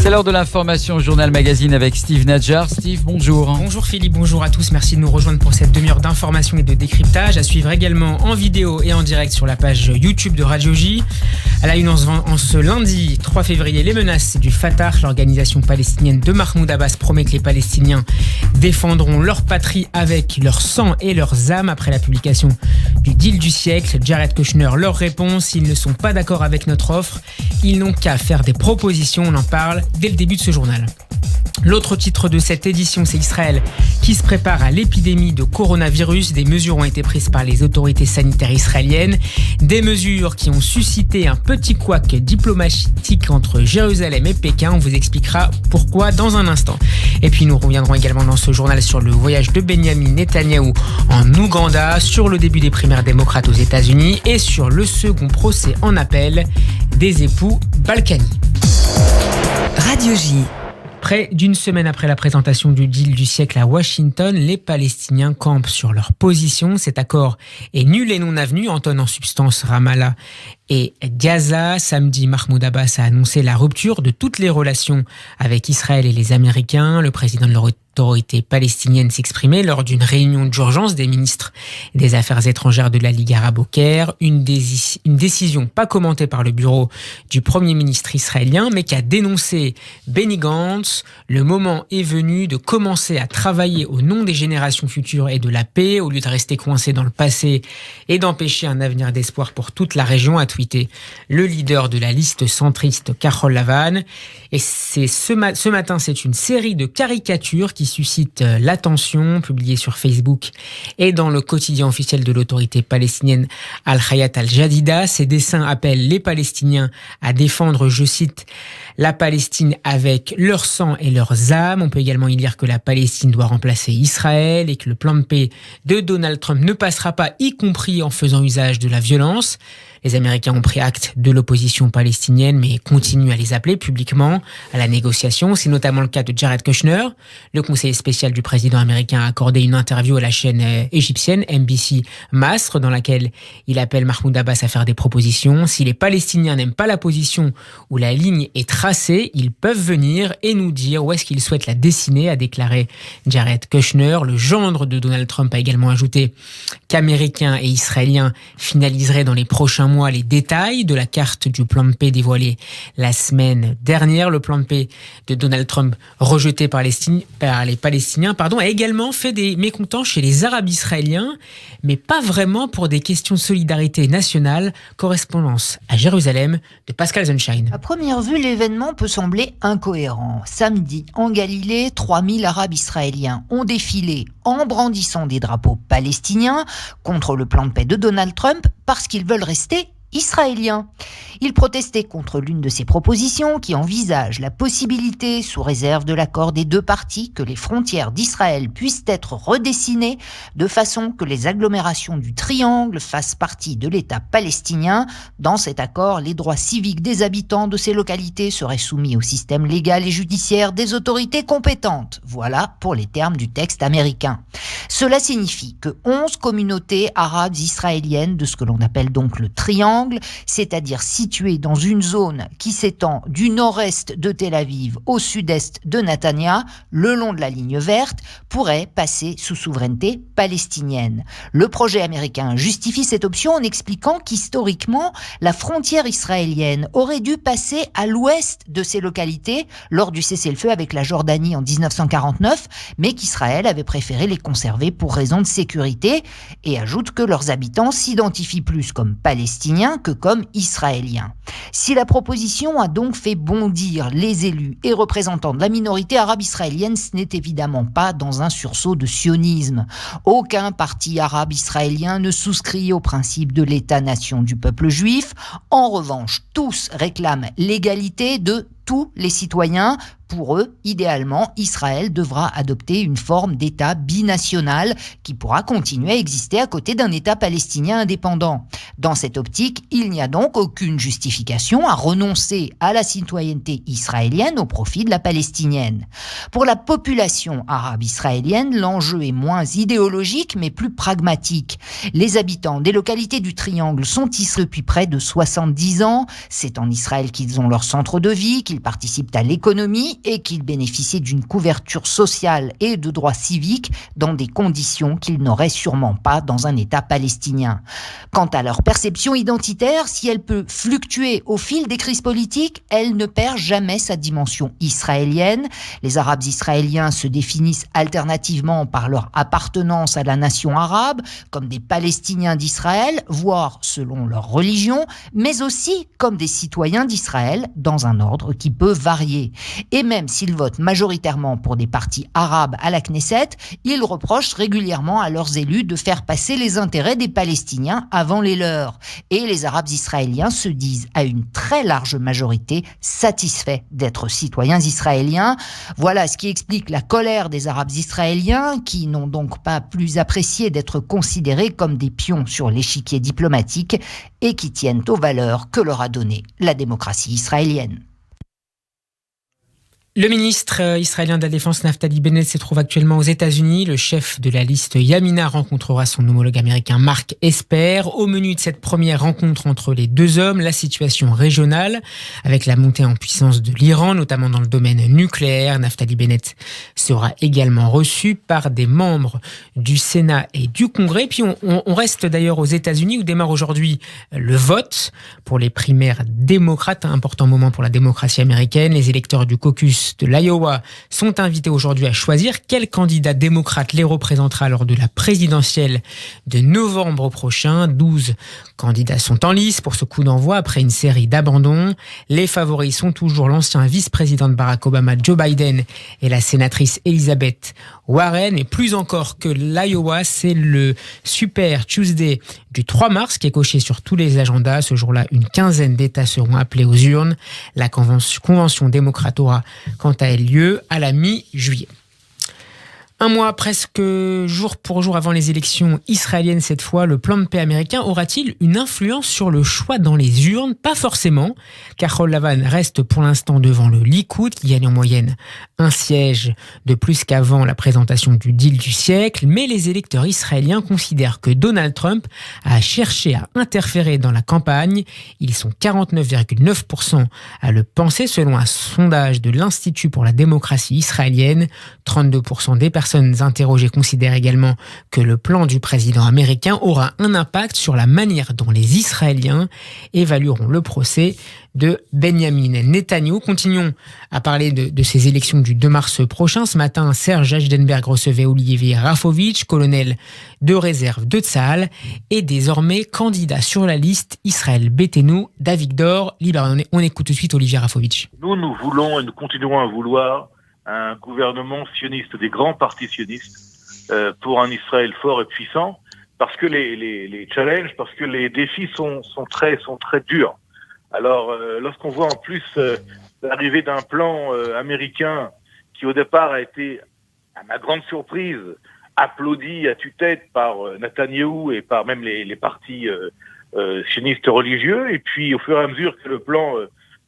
C'est l'heure de l'information Journal Magazine avec Steve Nadjar. Steve, bonjour. Bonjour Philippe, bonjour à tous. Merci de nous rejoindre pour cette demi-heure d'information et de décryptage. À suivre également en vidéo et en direct sur la page YouTube de Radio J. À la une en ce lundi 3 février, les menaces du Fatah. L'organisation palestinienne de Mahmoud Abbas promet que les Palestiniens défendront leur patrie avec leur sang et leurs âmes. Après la publication du deal du siècle, Jared Kushner leur répond: s'ils ne sont pas d'accord avec notre offre, ils n'ont qu'à faire des propositions. On en parle dès le début de ce journal. L'autre titre de cette édition, c'est Israël qui se prépare à l'épidémie de coronavirus. Des mesures ont été prises par les autorités sanitaires israéliennes. Des mesures qui ont suscité un petit couac diplomatique entre Jérusalem et Pékin. On vous expliquera pourquoi dans un instant. Et puis nous reviendrons également dans ce journal sur le voyage de Benjamin Netanyahou en Ouganda, sur le début des primaires démocrates aux États-Unis et sur le second procès en appel des époux Balkany. Radio J. Près d'une semaine après la présentation du deal du siècle à Washington, les Palestiniens campent sur leur position. Cet accord est nul et non avenu, entonne en substance Ramallah et Gaza. Samedi, Mahmoud Abbas a annoncé la rupture de toutes les relations avec Israël et les Américains. Le président de l'autorité palestinienne s'exprimait lors d'une réunion d'urgence des ministres des Affaires étrangères de la Ligue arabe au Caire. Une décision pas commentée par le bureau du Premier ministre israélien, mais qui a dénoncé Benny Gantz. Le moment est venu de commencer à travailler au nom des générations futures et de la paix, au lieu de rester coincé dans le passé et d'empêcher un avenir d'espoir pour toute la région, a tweeté le leader de la liste centriste Carol Lavan. Et ce matin, c'est une série de caricatures qui suscite l'attention, publiée sur Facebook et dans le quotidien officiel de l'autorité palestinienne Al-Hayat Al-Jadida. Ces dessins appellent les Palestiniens à défendre, je cite, la Palestine avec leur sang et leurs âmes. On peut également y lire que la Palestine doit remplacer Israël et que le plan de paix de Donald Trump ne passera pas, y compris en faisant usage de la violence. Les Américains ont pris acte de l'opposition palestinienne, mais continuent à les appeler publiquement à la négociation. C'est notamment le cas de Jared Kushner. Le conseiller spécial du président américain a accordé une interview à la chaîne égyptienne NBC Masr, dans laquelle il appelle Mahmoud Abbas à faire des propositions. Si les Palestiniens n'aiment pas la position où la ligne est tracée, ils peuvent venir et nous dire où est-ce qu'ils souhaitent la dessiner, a déclaré Jared Kushner. Le gendre de Donald Trump a également ajouté qu'Américains et Israéliens finaliseraient dans les prochains mois les détails de la carte du plan de paix dévoilé la semaine dernière. Le plan de paix de Donald Trump, rejeté par les Palestiniens, a également fait des mécontents chez les Arabes israéliens, mais pas vraiment pour des questions de solidarité nationale. Correspondance à Jérusalem de Pascal Sunshine. À première vue, l'événement peut sembler incohérent. Samedi, en Galilée, 3000 Arabes israéliens ont défilé en brandissant des drapeaux palestiniens contre le plan de paix de Donald Trump parce qu'ils veulent rester israéliens. Ils protestaient contre l'une de ces propositions qui envisage la possibilité, sous réserve de l'accord des deux parties, que les frontières d'Israël puissent être redessinées de façon que les agglomérations du Triangle fassent partie de l'État palestinien. Dans cet accord, les droits civiques des habitants de ces localités seraient soumis au système légal et judiciaire des autorités compétentes. Voilà pour les termes du texte américain. Cela signifie que 11 communautés arabes israéliennes de ce que l'on appelle donc le Triangle, c'est-à-dire situées dans une zone qui s'étend du nord-est de Tel Aviv au sud-est de Netanya, le long de la ligne verte, pourraient passer sous souveraineté palestinienne. Le projet américain justifie cette option en expliquant qu'historiquement, la frontière israélienne aurait dû passer à l'ouest de ces localités lors du cessez-le-feu avec la Jordanie en 1949, mais qu'Israël avait préféré les conserver pour raison de sécurité, et ajoute que leurs habitants s'identifient plus comme palestiniens que comme israéliens. Si la proposition a donc fait bondir les élus et représentants de la minorité arabe israélienne, ce n'est évidemment pas dans un sursaut de sionisme. Aucun parti arabe israélien ne souscrit au principe de l'État-nation du peuple juif. En revanche, tous réclament l'égalité de tous les citoyens, Pour eux, idéalement, Israël devra adopter une forme d'État binational qui pourra continuer à exister à côté d'un État palestinien indépendant. Dans cette optique, il n'y a donc aucune justification à renoncer à la citoyenneté israélienne au profit de la palestinienne. Pour la population arabe israélienne, l'enjeu est moins idéologique mais plus pragmatique. Les habitants des localités du Triangle sont ici depuis près de 70 ans. C'est en Israël qu'ils ont leur centre de vie, qu'ils participent à l'économie et qu'ils bénéficient d'une couverture sociale et de droits civiques dans des conditions qu'ils n'auraient sûrement pas dans un État palestinien. Quant à leur perception identitaire, si elle peut fluctuer au fil des crises politiques, elle ne perd jamais sa dimension israélienne. Les Arabes israéliens se définissent alternativement par leur appartenance à la nation arabe, comme des Palestiniens d'Israël, voire selon leur religion, mais aussi comme des citoyens d'Israël dans un ordre qui peut varier. Et même s'ils votent majoritairement pour des partis arabes à la Knesset, ils reprochent régulièrement à leurs élus de faire passer les intérêts des Palestiniens avant les leurs. Et les Arabes israéliens se disent à une très large majorité satisfaits d'être citoyens israéliens. Voilà ce qui explique la colère des Arabes israéliens qui n'ont donc pas plus apprécié d'être considérés comme des pions sur l'échiquier diplomatique et qui tiennent aux valeurs que leur a données la démocratie israélienne. Le ministre israélien de la Défense Naftali Bennett se trouve actuellement aux États-Unis. Le chef de la liste Yamina rencontrera son homologue américain Mark Esper. Au menu de cette première rencontre entre les deux hommes, la situation régionale avec la montée en puissance de l'Iran, notamment dans le domaine nucléaire. Naftali Bennett sera également reçu par des membres du Sénat et du Congrès. Puis on reste d'ailleurs aux États-Unis où démarre aujourd'hui le vote pour les primaires démocrates, un important moment pour la démocratie américaine. Les électeurs du caucus de l'Iowa sont invités aujourd'hui à choisir quel candidat démocrate les représentera lors de la présidentielle de novembre prochain. 12 candidats sont en lice pour ce coup d'envoi après une série d'abandons. Les favoris sont toujours l'ancien vice-président de Barack Obama, Joe Biden, et la sénatrice Elizabeth Warren. Et plus encore que l'Iowa, c'est le Super Tuesday du 3 mars qui est coché sur tous les agendas. Ce jour-là, une quinzaine d'États seront appelés aux urnes. La convention démocrate aura quant à elle lieu à la mi-juillet. Un mois presque jour pour jour avant les élections israéliennes cette fois, le plan de paix américain aura-t-il une influence sur le choix dans les urnes ? Pas forcément. Carol Lavan reste pour l'instant devant le Likoud qui gagne en moyenne un siège de plus qu'avant la présentation du deal du siècle. Mais les électeurs israéliens considèrent que Donald Trump a cherché à interférer dans la campagne. Ils sont 49,9% à le penser selon un sondage de l'Institut pour la démocratie israélienne. 32% des personnes interrogées considèrent également que le plan du président américain aura un impact sur la manière dont les Israéliens évalueront le procès de Benjamin Netanyahou. Continuons à parler de ces élections du 2 mars prochain. Ce matin, Serge Ajdenberg recevait Olivier Rafovitch, colonel de réserve de Tsahal et désormais candidat sur la liste Israël Beitenu d'Avigdor Lieberman. On écoute tout de suite Olivier Rafovitch. Nous voulons et nous continuerons à vouloir un gouvernement sioniste, des grands partis sionistes, pour un Israël fort et puissant, parce que les challenges, parce que les défis sont très durs. Alors, lorsqu'on voit en plus l'arrivée d'un plan américain qui au départ a été, à ma grande surprise, applaudi à tue-tête par Netanyahou et par même les partis sionistes religieux, et puis au fur et à mesure que le plan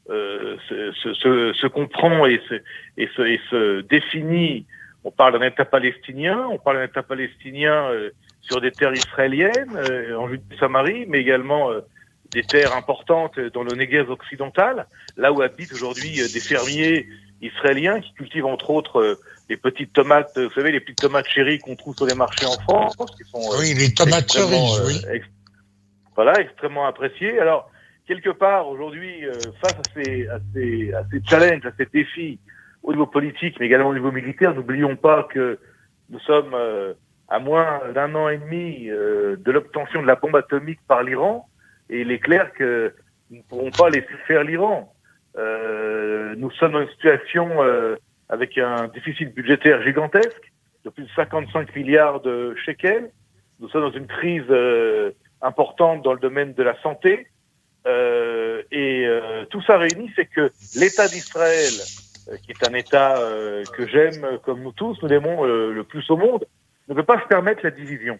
se comprend et se définit. On parle d'un État palestinien, sur des terres israéliennes, en Judée-Samarie, mais également des terres importantes dans le Negev occidental, là où habitent aujourd'hui des fermiers israéliens qui cultivent entre autres les petites tomates, vous savez, les petites tomates chéries qu'on trouve sur les marchés en France, qui sont oui, les tomates cerises, oui. Extrêmement appréciées. Alors, quelque part, aujourd'hui, face à ces challenges, à ces défis au niveau politique, mais également au niveau militaire, n'oublions pas que nous sommes à moins d'1 an et demi de l'obtention de la bombe atomique par l'Iran, et il est clair que nous ne pourrons pas laisser faire l'Iran. Nous sommes dans une situation avec un déficit budgétaire gigantesque, de plus de 55 milliards de shekels. Nous sommes dans une crise importante dans le domaine de la santé. Et tout ça réuni, c'est que l'État d'Israël qui est un État que j'aime, comme nous tous, nous l'aimons le plus au monde, ne peut pas se permettre la division.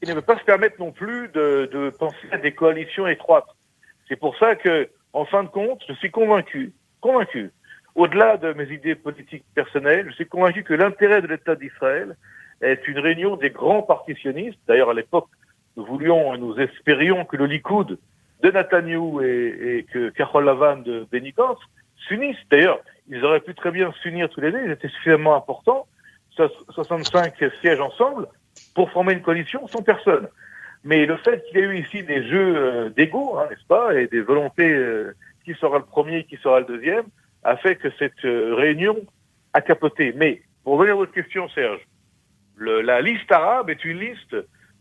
Il ne peut pas se permettre non plus de penser à des coalitions étroites. C'est pour ça que, en fin de compte, je suis convaincu, au-delà de mes idées politiques personnelles, je suis convaincu que l'intérêt de l'État d'Israël est une réunion des grands partis sionistes. D'ailleurs, à l'époque, nous espérions que le Likoud de Netanyahou et que Kahol Lavan de Benny Gantz s'unissent. D'ailleurs, ils auraient pu très bien s'unir tous les deux, ils étaient suffisamment importants, 65 sièges ensemble, pour former une coalition sans personne. Mais le fait qu'il y ait eu ici des jeux d'ego, n'est-ce pas, et des volontés, qui sera le premier, qui sera le deuxième, a fait que cette réunion a capoté. Mais, pour revenir à votre question, Serge, la liste arabe est une liste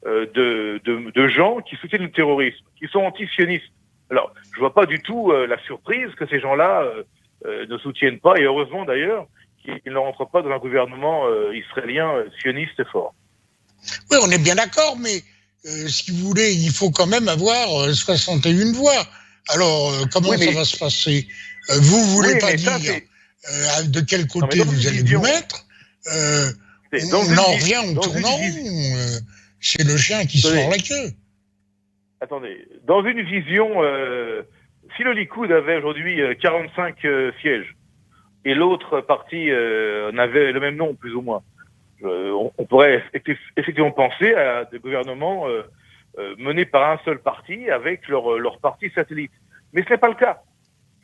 de gens qui soutiennent le terrorisme, qui sont anti-sionistes. Alors, je vois pas du tout la surprise que ces gens-là ne soutiennent pas, et heureusement d'ailleurs, qu'ils ne rentrent pas dans un gouvernement israélien sioniste fort. Oui, on est bien d'accord, mais si vous voulez, il faut quand même avoir 61 voix. Alors, comment ça va se passer? Vous voulez pas dire de quel côté vous allez vous mettre? On en revient au tournant. C'est le chien qui sort la queue. Attendez, dans une vision, si le Likoud avait aujourd'hui 45 sièges et l'autre parti en avait le même nom, plus ou moins, on pourrait effectivement penser à des gouvernements menés par un seul parti avec leur parti satellite. Mais ce n'est pas le cas.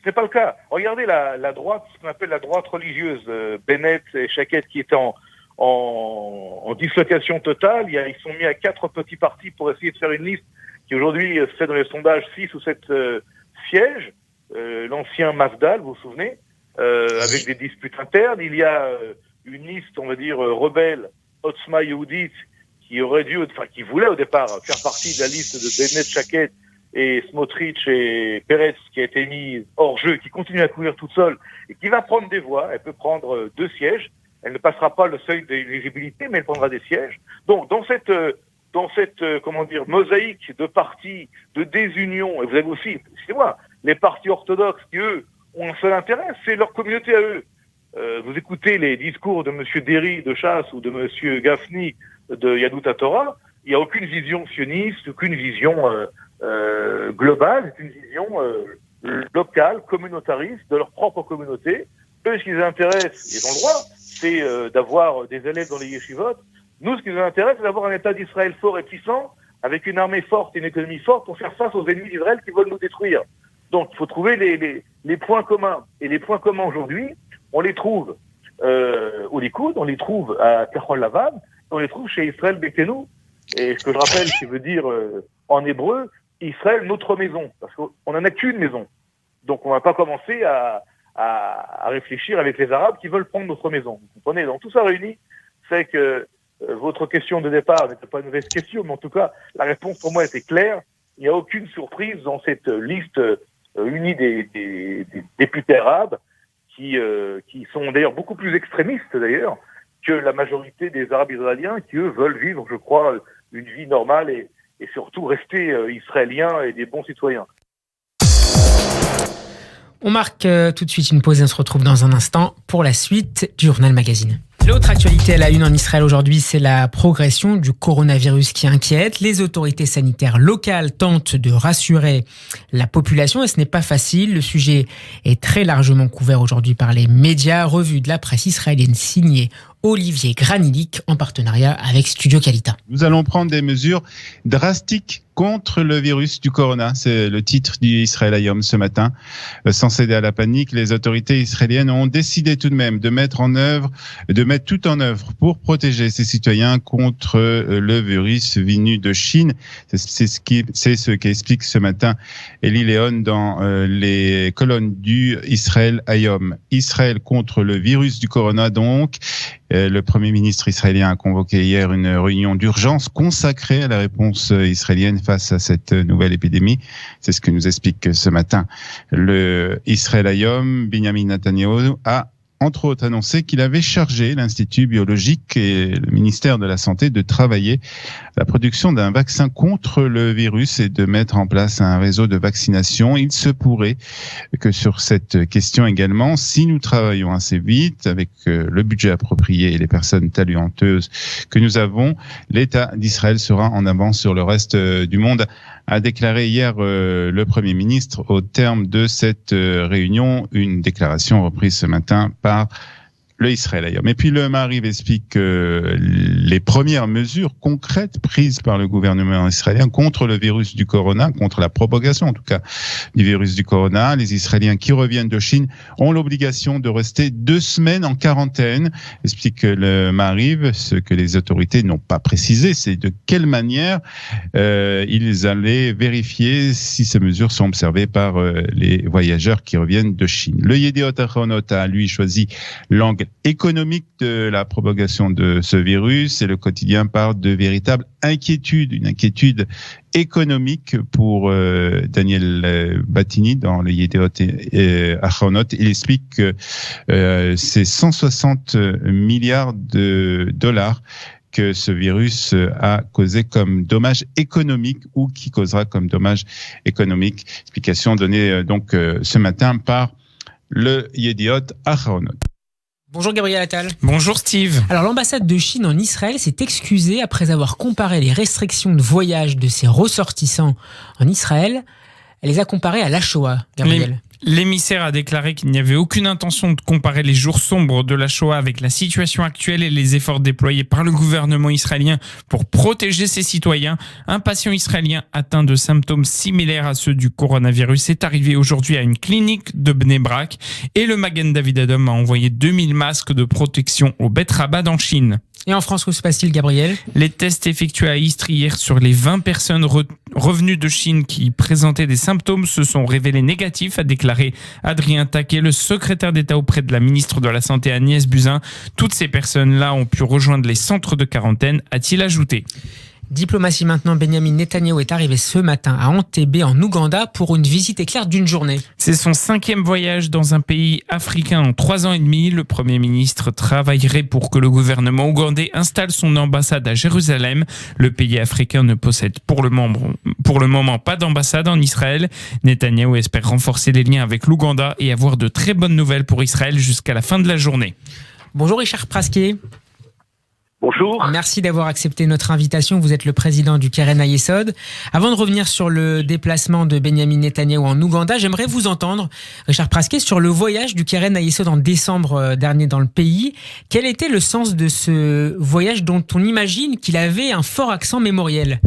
Ce n'est pas le cas. Regardez la droite, ce qu'on appelle la droite religieuse, Bennett et Shaked, qui est en dislocation totale. Ils sont mis à 4 petits partis pour essayer de faire une liste qui aujourd'hui fait dans les sondages 6 ou 7 sièges. L'ancien Mafdal, vous vous souvenez, avec des disputes internes. Il y a une liste, on va dire, rebelle, Otzma Yehudit, qui voulait au départ faire partie de la liste de Bennett, Shaked et Smotrich et Peretz, qui a été mise hors jeu, qui continue à courir toute seule et qui va prendre des voix. Elle peut prendre 2 sièges. Elle ne passera pas le seuil d'éligibilité, mais elle prendra des sièges. Donc, dans cette mosaïque de partis, de désunion, et vous avez aussi, excusez-moi, les partis orthodoxes qui, eux, ont un seul intérêt, c'est leur communauté à eux. Vous écoutez les discours de M. Derry de Chasse ou de M. Gafni de Yadut HaTorah, il n'y a aucune vision sioniste, aucune vision globale, c'est une vision locale, communautariste, de leur propre communauté. Eux, ce qui les intéresse, ils ont le droit, c'est d'avoir des élèves dans les yeshivot. Nous, ce qui nous intéresse, c'est d'avoir un État d'Israël fort et puissant, avec une armée forte et une économie forte pour faire face aux ennemis d'Israël qui veulent nous détruire. Donc, il faut trouver les points communs. Et les points communs aujourd'hui, on les trouve au Likoud, on les trouve à Kahol Lavan, on les trouve chez Israël Bekenou. Et ce que je rappelle, qui veut dire en hébreu, Israël, notre maison. Parce qu'on n'en a qu'une maison. Donc, on ne va pas commencer à réfléchir avec les Arabes qui veulent prendre notre maison. Vous comprenez? Donc tout ça réuni fait que votre question de départ n'était pas une mauvaise question, mais en tout cas, la réponse pour moi était claire. Il n'y a aucune surprise dans cette liste unie des députés arabes qui sont d'ailleurs beaucoup plus extrémistes d'ailleurs que la majorité des Arabes israéliens qui, eux, veulent vivre, je crois, une vie normale et surtout rester israéliens et des bons citoyens. On marque tout de suite une pause et on se retrouve dans un instant pour la suite du Journal Magazine. L'autre actualité à la une en Israël aujourd'hui, c'est la progression du coronavirus qui inquiète. Les autorités sanitaires locales tentent de rassurer la population et ce n'est pas facile. Le sujet est très largement couvert aujourd'hui par les médias. Revue de la presse israélienne signée Olivier Granilic en partenariat avec Studio Kalita. Nous allons prendre des mesures drastiques contre le virus du corona. C'est le titre du Israël Hayom ce matin. Sans céder à la panique, les autorités israéliennes ont décidé tout de même de mettre tout en œuvre pour protéger ses citoyens contre le virus venu de Chine. C'est ce qu'explique ce matin Eli Léon dans les colonnes du Israël Hayom. Israël contre le virus du corona donc. Le Premier ministre israélien a convoqué hier une réunion d'urgence consacrée à la réponse israélienne face à cette nouvelle épidémie. C'est ce que nous explique ce matin le Israël Hayom. Benjamin Netanyahu a entre autres annoncé qu'il avait chargé l'Institut biologique et le ministère de la Santé de travailler à la production d'un vaccin contre le virus et de mettre en place un réseau de vaccination. Il se pourrait que sur cette question également, si nous travaillons assez vite avec le budget approprié et les personnes talentueuses que nous avons, l'État d'Israël sera en avance sur le reste du monde, a déclaré hier le Premier ministre au terme de cette réunion, une déclaration reprise ce matin par le Israël ailleurs. Mais puis le Maariv explique les premières mesures concrètes prises par le gouvernement israélien contre le virus du corona, contre la propagation en tout cas du virus du corona. Les Israéliens qui reviennent de Chine ont l'obligation de rester 2 semaines en quarantaine, explique le Maariv. Ce que les autorités n'ont pas précisé, c'est de quelle manière ils allaient vérifier si ces mesures sont observées par les voyageurs qui reviennent de Chine. Le Yediot Ahronot a lui choisi l'angle économique de la propagation de ce virus, et le quotidien parle de véritable inquiétude, une inquiétude économique pour Daniel Batini dans le Yediot Ahronot. Il explique que c'est 160 milliards de dollars que ce virus a causé comme dommage économique ou qui causera comme dommage économique. Explication donnée donc ce matin par le Yediot Ahronot. Bonjour Gabriel Attal. Bonjour Steve. Alors l'ambassade de Chine en Israël s'est excusée après avoir comparé les restrictions de voyage de ses ressortissants en Israël. Elle les a comparées à la Shoah, Gabriel. L'émissaire a déclaré qu'il n'y avait aucune intention de comparer les jours sombres de la Shoah avec la situation actuelle et les efforts déployés par le gouvernement israélien pour protéger ses citoyens. Un patient israélien atteint de symptômes similaires à ceux du coronavirus est arrivé aujourd'hui à une clinique de Bnei Brak et le Magen David Adom a envoyé 2000 masques de protection au Bet Rabbad en Chine. Et en France, où se passe-t-il, Gabriel ? Les tests effectués à Istres hier sur les 20 personnes revenues de Chine qui présentaient des symptômes se sont révélés négatifs, a déclaré Adrien Taquet, le secrétaire d'État auprès de la ministre de la Santé Agnès Buzyn. Toutes ces personnes-là ont pu rejoindre les centres de quarantaine, a-t-il ajouté. Diplomatie maintenant, Benjamin Netanyahou est arrivé ce matin à Entebbe en Ouganda pour une visite éclair d'une journée. C'est son 5e voyage dans un pays africain en 3 ans et demi. Le Premier ministre travaillerait pour que le gouvernement ougandais installe son ambassade à Jérusalem. Le pays africain ne possède pour le moment pas d'ambassade en Israël. Netanyahou espère renforcer les liens avec l'Ouganda et avoir de très bonnes nouvelles pour Israël jusqu'à la fin de la journée. Bonjour Richard Prasquet. Bonjour. Merci d'avoir accepté notre invitation. Vous êtes le président du Keren Hayesod. Avant de revenir sur le déplacement de Benjamin Netanyahou en Ouganda, j'aimerais vous entendre, Richard Prasquet, sur le voyage du Keren Hayesod en décembre dernier dans le pays. Quel était le sens de ce voyage dont on imagine qu'il avait un fort accent mémoriel ?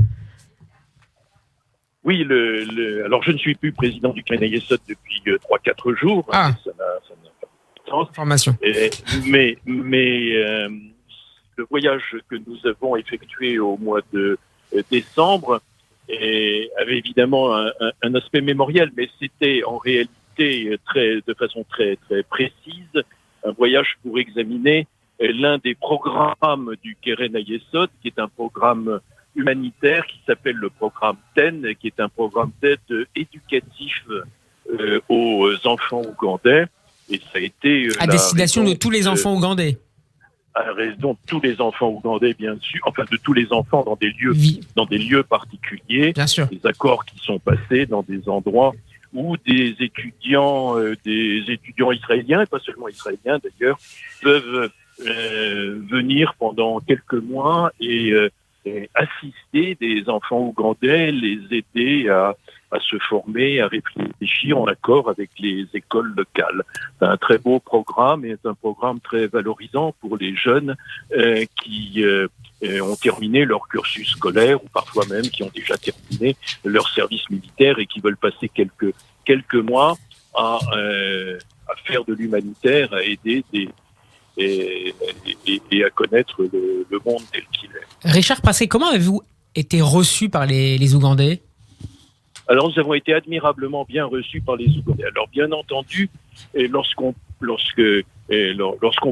Oui, alors je ne suis plus président du Keren Hayesod depuis 3-4 jours. Ah. Ça n'a pas de sens. Information. Mais le voyage que nous avons effectué au mois de décembre avait évidemment un aspect mémoriel, mais c'était en réalité de façon très très précise un voyage pour examiner l'un des programmes du Keren Hayesod, qui est un programme humanitaire qui s'appelle le programme TEN, qui est un programme d'aide éducatif aux enfants ougandais. Et ça a été à destination de tous les enfants ougandais. À raison de tous les enfants ougandais, bien sûr, enfin de tous les enfants dans des lieux particuliers. Bien sûr. Des accords qui sont passés dans des endroits où des étudiants israéliens, et pas seulement israéliens d'ailleurs, peuvent venir pendant quelques mois et assister des enfants ougandais, les aider à se former, à réfléchir en accord avec les écoles locales. C'est un très beau programme et c'est un programme très valorisant pour les jeunes qui ont terminé leur cursus scolaire ou parfois même qui ont déjà terminé leur service militaire et qui veulent passer quelques mois à faire de l'humanitaire, à aider et à connaître le monde tel qu'il est. Richard Prasquet, comment avez-vous été reçu par les Ougandais ? Alors, nous avons été admirablement bien reçus par les Ougandais. Alors, bien entendu, lorsqu'on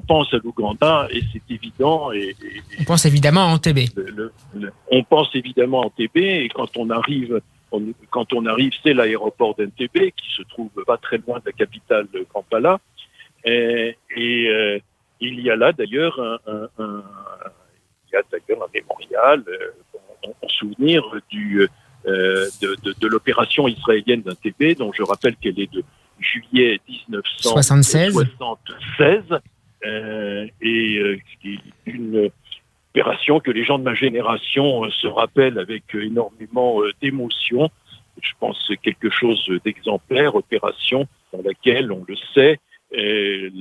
pense à l'Ouganda, et c'est évident... on pense évidemment à Entebbe. On pense évidemment à Entebbe, et quand on arrive, c'est l'aéroport d'Entebbe, qui se trouve pas très loin de la capitale de Kampala. Il y a là d'ailleurs un mémorial en souvenir de l'opération israélienne d'Entebbe, dont je rappelle qu'elle est de juillet 1976, qui est une opération que les gens de ma génération se rappellent avec énormément d'émotion. Je pense que c'est quelque chose d'exemplaire, opération dans laquelle, on le sait, le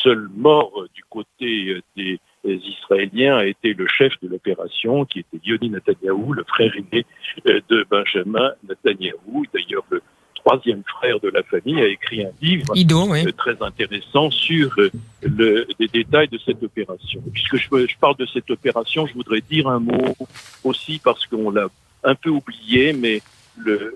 seul mort du côté des Israéliens a été le chef de l'opération, qui était Yoni Netanyahou, le frère aîné de Benjamin Netanyahou. D'ailleurs, le troisième frère de la famille a écrit un livre très intéressant sur les détails de cette opération. Puisque je parle de cette opération, je voudrais dire un mot aussi, parce qu'on l'a un peu oublié, mais le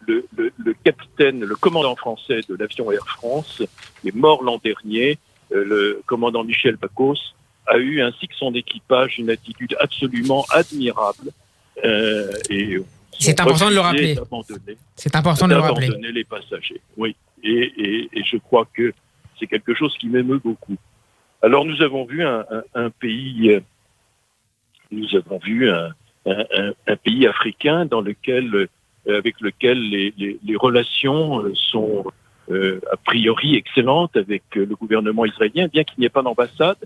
capitaine, le commandant français de l'avion Air France, qui est mort l'an dernier, le commandant Michel Bacos, a eu ainsi que son équipage une attitude absolument admirable. C'est important de le rappeler. C'est important de le rappeler. D'abandonner les passagers, oui. Et je crois que c'est quelque chose qui m'émeut beaucoup. Alors nous avons vu un pays africain avec lequel les relations sont a priori excellentes avec le gouvernement israélien, bien qu'il n'y ait pas d'ambassade.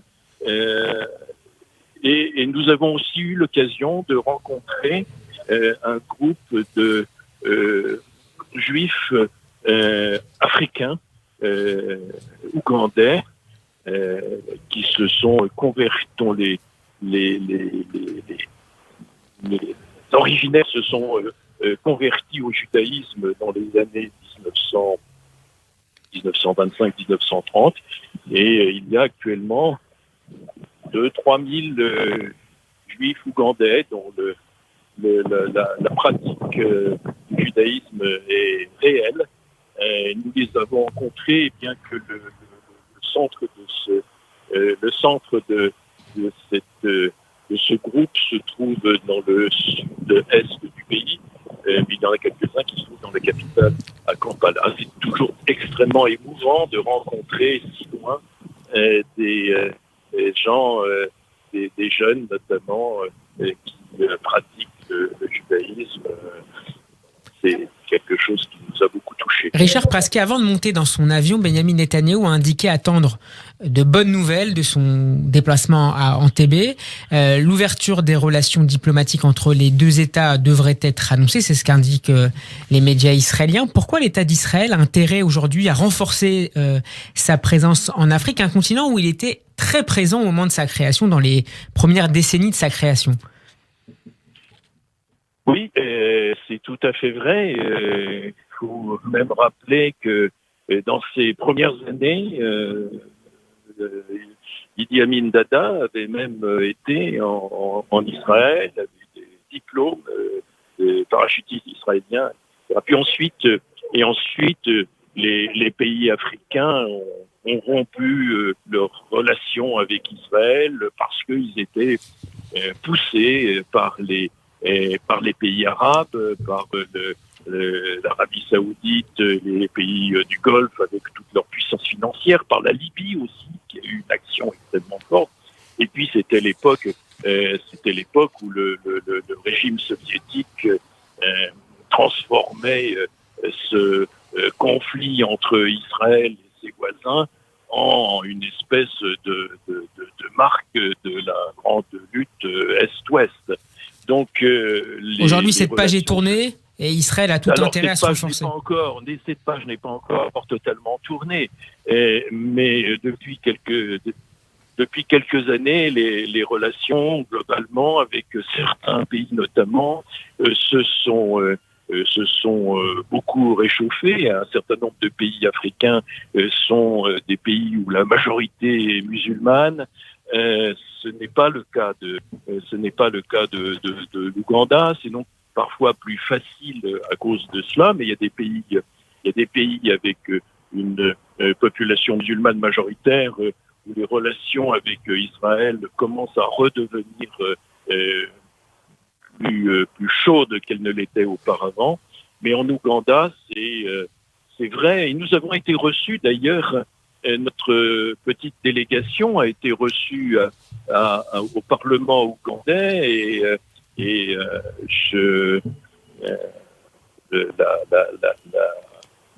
Et nous avons aussi eu l'occasion de rencontrer un groupe de juifs africains ougandais qui se sont convertis, dont les originaires se sont convertis au judaïsme dans les années 1925-1930, et il y a actuellement 2-3 000 juifs ougandais dont la pratique du judaïsme est réelle. Nous les avons rencontrés, bien que le centre de ce groupe se trouve dans le sud-est du pays, mais il y en a quelques-uns qui se trouvent dans la capitale, à Kampala. C'est toujours extrêmement émouvant de rencontrer si loin des gens, des jeunes notamment, qui pratiquent le judaïsme. C'est quelque chose qui nous a beaucoup touchés. Richard Prasky, avant de monter dans son avion, Benjamin Netanyahou a indiqué attendre de bonnes nouvelles de son déplacement à Entebbe. L'ouverture des relations diplomatiques entre les deux États devrait être annoncée, c'est ce qu'indiquent les médias israéliens. Pourquoi l'État d'Israël a intérêt aujourd'hui à renforcer sa présence en Afrique, un continent où il était très présent au moment de sa création, dans les premières décennies de sa création? Oui, c'est tout à fait vrai. Il faut même rappeler que dans ces premières années, Idi Amin Dada avait même été en Israël, avait des diplômes de parachutistes israéliens. Et ensuite, les pays africains ont rompu leurs relations avec Israël parce qu'ils étaient poussés par les pays arabes, par l'Arabie Saoudite, les pays du Golfe avec toute leur puissance financière, par la Libye aussi, qui a eu une action extrêmement forte. Et puis c'était l'époque où le régime soviétique transformait ce conflit entre Israël et ses voisins en une espèce de marque de la grande lutte Est-Ouest. Donc, aujourd'hui, cette page est tournée et Israël a tout intérêt à se renforcer. Cette page n'est pas encore totalement tournée, mais depuis quelques années, les relations globalement avec certains pays notamment se sont beaucoup réchauffées. Un certain nombre de pays africains sont des pays où la majorité est musulmane. Ce n'est pas le cas de l'Ouganda. C'est donc parfois plus facile à cause de cela, mais il y a des pays avec une population musulmane majoritaire où les relations avec Israël commencent à redevenir plus chaudes qu'elles ne l'étaient auparavant. Mais en Ouganda, c'est vrai. Et nous avons été reçus d'ailleurs notre petite délégation a été reçue au Parlement ougandais et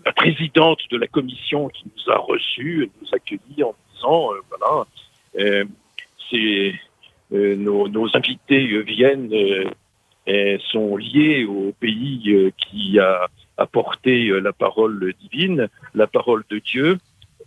la présidente de la commission qui nous a reçus nous a accueillis en disant nos invités viennent sont liés au pays qui a apporté la parole divine, la parole de Dieu.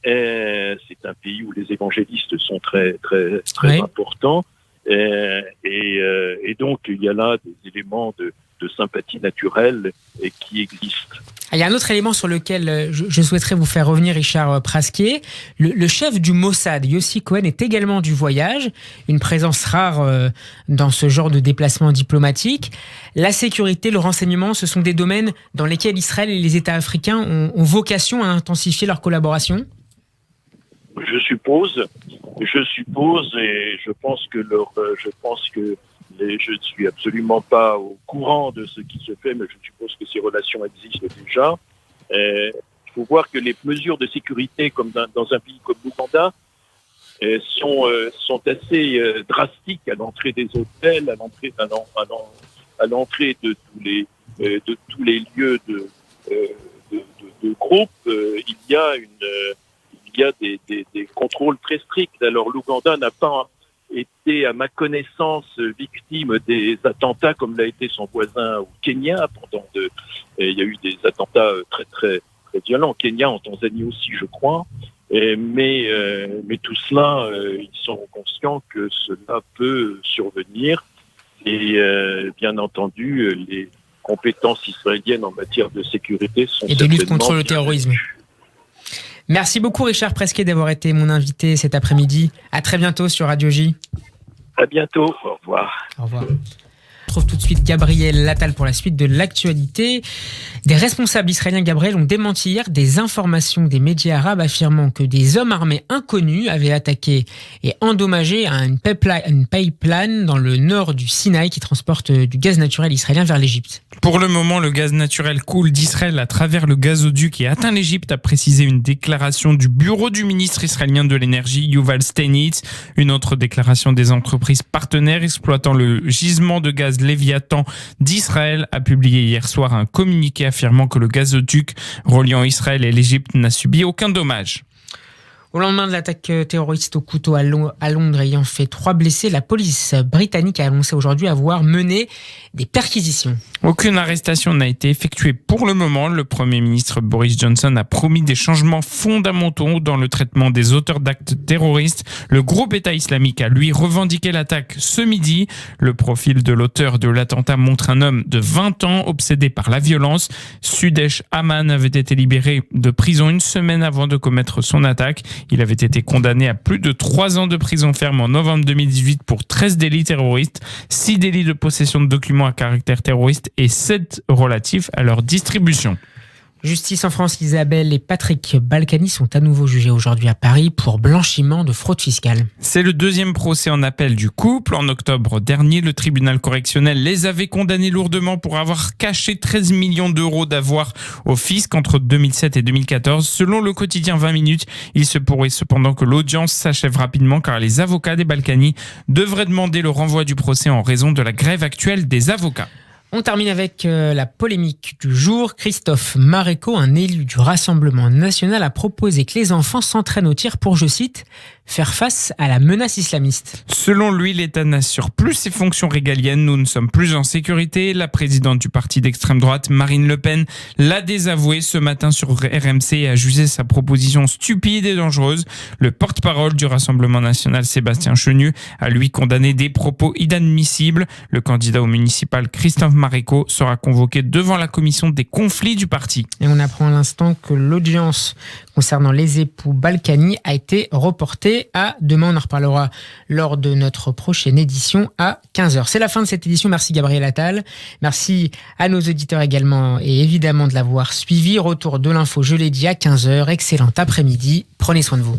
C'est un pays où les évangélistes sont très très très importants et donc il y a là des éléments de sympathie naturelle qui existent. Il y a un autre élément sur lequel je souhaiterais vous faire revenir, Richard Prasquier. Le chef du Mossad, Yossi Cohen, est également du voyage, une présence rare dans ce genre de déplacement diplomatique. La sécurité, le renseignement, ce sont des domaines dans lesquels Israël et les États africains ont vocation à intensifier leur collaboration ? Je suppose, et je pense que je ne suis absolument pas au courant de ce qui se fait, mais je suppose que ces relations existent déjà. Il faut voir que les mesures de sécurité, comme dans un pays comme l'Ouganda, sont assez drastiques à l'entrée des hôtels, à l'entrée de tous les lieux de groupe. Il y a des contrôles très stricts. Alors l'Ouganda n'a pas été, à ma connaissance, victime des attentats comme l'a été son voisin au Kenya. Il y a eu des attentats très très très violents au Kenya, en Tanzanie aussi, je crois. Mais tout cela, ils sont conscients que cela peut survenir. Et bien entendu, les compétences israéliennes en matière de sécurité sont et de lutte contre le terrorisme. Merci beaucoup Richard Prasquier d'avoir été mon invité cet après-midi. À très bientôt sur Radio J. À bientôt, au revoir. Au revoir. On retrouve tout de suite Gabriel Lattal pour la suite de l'actualité. Des responsables israéliens, Gabriel, ont démenti hier des informations des médias arabes affirmant que des hommes armés inconnus avaient attaqué et endommagé une pipeline dans le nord du Sinaï qui transporte du gaz naturel israélien vers l'Égypte. Pour le moment, le gaz naturel coule d'Israël à travers le gazoduc et atteint l'Égypte, a précisé une déclaration du bureau du ministre israélien de l'énergie, Yuval Steinitz. Une autre déclaration des entreprises partenaires exploitant le gisement de gaz Léviathan d'Israël a publié hier soir un communiqué affirmant que le gazoduc reliant Israël et l'Égypte n'a subi aucun dommage. Au lendemain de l'attaque terroriste au couteau à Londres ayant fait 3 blessés, la police britannique a annoncé aujourd'hui avoir mené des perquisitions. Aucune arrestation n'a été effectuée pour le moment. Le Premier ministre Boris Johnson a promis des changements fondamentaux dans le traitement des auteurs d'actes terroristes. Le groupe État islamique a lui revendiqué l'attaque ce midi. Le profil de l'auteur de l'attentat montre un homme de 20 ans obsédé par la violence. Sudesh Aman avait été libéré de prison une semaine avant de commettre son attaque. Il avait été condamné à plus de 3 ans de prison ferme en novembre 2018 pour 13 délits terroristes, 6 délits de possession de documents à caractère terroriste et 7 relatifs à leur distribution. Justice en France, Isabelle et Patrick Balkany sont à nouveau jugés aujourd'hui à Paris pour blanchiment de fraude fiscale. C'est le 2e procès en appel du couple. En octobre dernier, le tribunal correctionnel les avait condamnés lourdement pour avoir caché 13 millions d'euros d'avoirs au fisc entre 2007 et 2014. Selon le quotidien 20 minutes, il se pourrait cependant que l'audience s'achève rapidement car les avocats des Balkany devraient demander le renvoi du procès en raison de la grève actuelle des avocats. On termine avec la polémique du jour. Christophe Maréco, un élu du Rassemblement national, a proposé que les enfants s'entraînent au tir pour, je cite, faire face à la menace islamiste. Selon lui, l'État n'assure plus ses fonctions régaliennes. Nous ne sommes plus en sécurité. La présidente du parti d'extrême droite, Marine Le Pen, l'a désavoué ce matin sur RMC et a jugé sa proposition stupide et dangereuse. Le porte-parole du Rassemblement national, Sébastien Chenu, a lui condamné des propos inadmissibles. Le candidat au municipal, Christophe Maréco, sera convoqué devant la commission des conflits du parti. Et on apprend à l'instant que l'audience concernant les époux Balkany a été reportée à demain. On en reparlera lors de notre prochaine édition à 15h. C'est la fin de cette édition. Merci Gabriel Attal. Merci à nos auditeurs également et évidemment de l'avoir suivi. Retour de l'info, je l'ai dit, à 15h. Excellent après-midi. Prenez soin de vous.